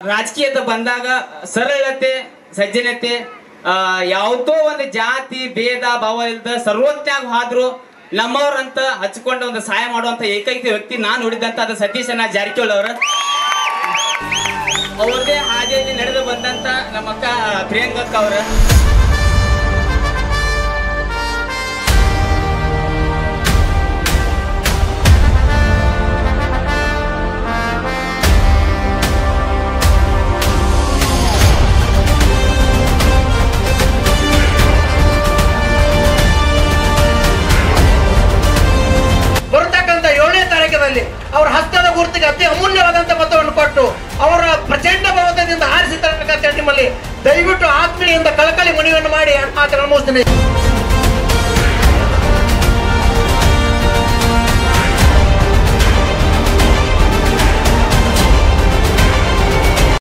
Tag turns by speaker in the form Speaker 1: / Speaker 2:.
Speaker 1: ರಾಜಕೀಯದ ಬಂದಾಗ ಸರಳತೆ ಸಜ್ಜನತೆ ಯಾವುದೋ ಒಂದು ಜಾತಿ ಭೇದ ಭಾವ ಇಲ್ಲದ ಸರ್ವಜ್ಞಾಗ ಹಾದ್ರು ನಮ್ಮವ್ರಂತ ಹಚ್ಕೊಂಡು ಒಂದು ಸಹಾಯ ಮಾಡುವಂತ ಏಕೈಕ ವ್ಯಕ್ತಿ ನಾನು ನೋಡಿದಂತ ಅದು ಸತೀಶನ ಜಾರಕಿಹೊಳಿ ಅವರ ಅವ್ರದೇ ಹಾದಿಯಲ್ಲಿ ನಡೆದು ಬಂದಂತ ನಮ್ಮ ಅಕ್ಕ ಪ್ರಿಯಾಂಕಕ್ಕ ಅವರ
Speaker 2: ಅವರ ಹಸ್ತದ ಗುರುತಿಗೆ ಅತಿ ಅಮೂಲ್ಯವಾದಂತ ಮತವನ್ನು ಕೊಟ್ಟು ಅವರ ಪ್ರಚಂಡ ಬಹುಮತದಿಂದ ಆರಿಸಿದ ನಿಮ್ಮಲ್ಲಿ ದಯವಿಟ್ಟು ಆತ್ಮೀಯಿಂದ ಕಳಕಳಿ ಮನವಿಯನ್ನು ಮಾಡಿ ಮಾತನ್ನು ಮುಗಿಸ್ತೇನೆ.